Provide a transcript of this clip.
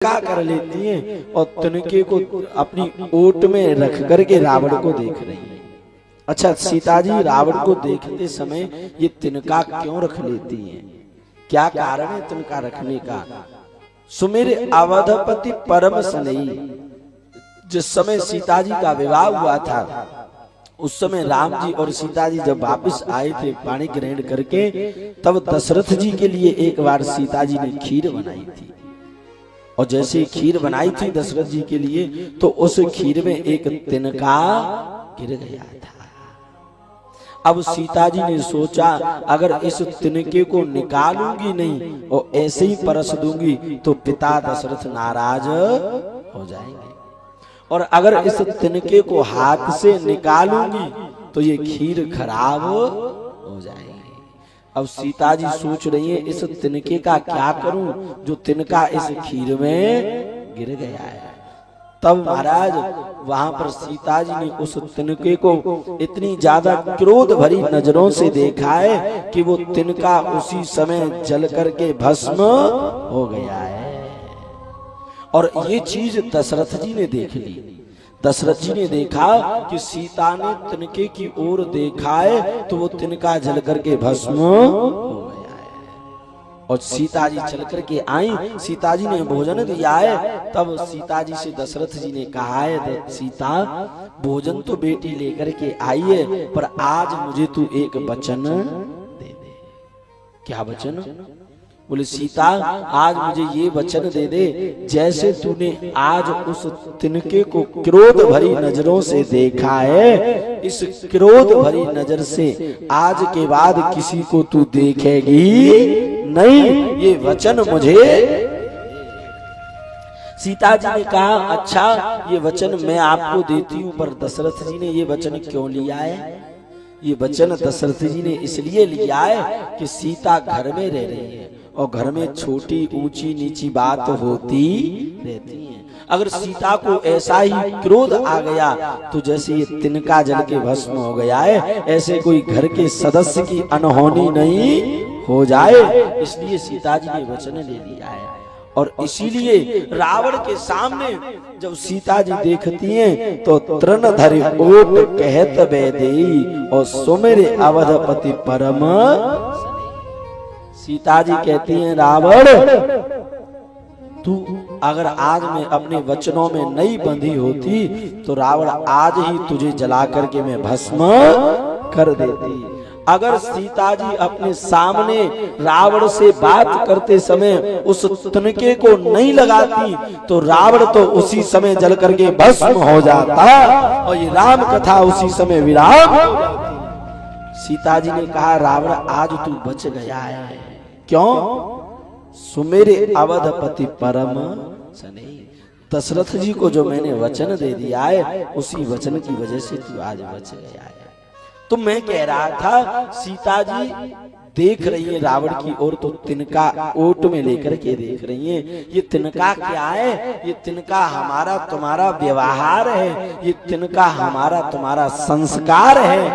क्या कर लेती हैं और तिनके को अपनी ओट में रख करके रावण को देख रही है। अच्छा, सीता जी रावण को देखते समय ये तिनका क्यों रख लेती हैं? क्या कारण है तिनका रखने का? सुमिर अवधपति परम सनई। जिस समय सीता जी का विवाह हुआ था उस समय राम जी और सीता जी जब वापस आए थे पानी ग्रहण करके, तब दशरथ जी के लिए एक बार सीता जी ने खीर बनाई थी। और जैसे खीर बनाई थी दशरथ जी के लिए, तो उस खीर में एक तिनका गिर गया था। अब सीता जी ने सोचा अगर इस तिनके को निकालूंगी नहीं और ऐसे ही परस दूंगी तो पिता दशरथ नाराज हो जाएंगे, और अगर इस तिनके को हाथ से निकालूंगी तो ये खीर खराब हो जाएगी। अब सीता जी सोच रही है इस तिनके का क्या करूं जो तिनका इस खीर में गिर गया है। तब महाराज वहां पर सीता जी ने उस तिनके को इतनी ज्यादा क्रोध भरी नजरों से देखा है कि वो तिनका उसी समय जल करके भस्म हो गया है। और ये चीज दशरथ जी ने देख ली। दशरथ जी ने देखा कि सीता ने तिनके की ओर देखा है तो वो तिनका जल करके भस्म हो गया है। और सीता जी चल करके आई, सीता जी ने भोजन दिया है। तब सीता जी से दशरथ जी ने कहा है, सीता भोजन तो बेटी लेकर के आई है, पर आज मुझे तू एक वचन दे दे। क्या वचन? बोले सीता आज मुझे ये वचन दे दे, जैसे तूने आज उस तिनके को क्रोध भरी नजरों से देखा है, इस क्रोध भरी नजर से आज के बाद किसी को तू देखेगी नहीं, ये वचन मुझे। सीता जी ने कहा अच्छा ये वचन मैं आपको देती हूँ, पर दशरथ जी ने ये वचन क्यों लिया है? ये वचन दशरथ जी ने इसलिए लिया है कि सीता घर में रह रही है और घर में छोटी ऊंची नीची बात होती रहती है। अगर सीता को ऐसा ही क्रोध आ गया तो जैसे ये तिनका जल के भस्म हो गया है, ऐसे कोई घर के सदस्य की अनहोनी नहीं हो जाए, इसलिए सीता जी ने वचन ले लिया है। और इसीलिए रावण के सामने जब सीता जी देखती हैं तो तृण धरि ओट कहत बेदेई और सुमिर अवधपति परम। सीता जी कहती हैं रावण तू अगर आज मैं अपने वचनों में नहीं बंधी होती तो रावण आज ही तुझे जला करके मैं भस्म कर देती। अगर सीता जी अपने सामने रावण से बात करते समय उस तिनके को नहीं लगाती तो रावण तो उसी समय जल करके भस्म हो जाता और ये राम कथा उसी समय विराम हो जाती। सीता जी ने कहा रावण आज तू बच गया है। क्यों? सुमेरे अवधपति परम सनई। दशरथ जी को जो मैंने वचन दे दिया है उसी वचन की वजह से तू आज बच गया है। तो मैं कह रहा था सीता जी देख रही है रावण की ओर, तो तिनका ओट में लेकर के देख रही है। ये तिनका क्या है? ये तिनका हमारा तुम्हारा व्यवहार है, ये तिनका हमारा तुम्हारा संस्कार है।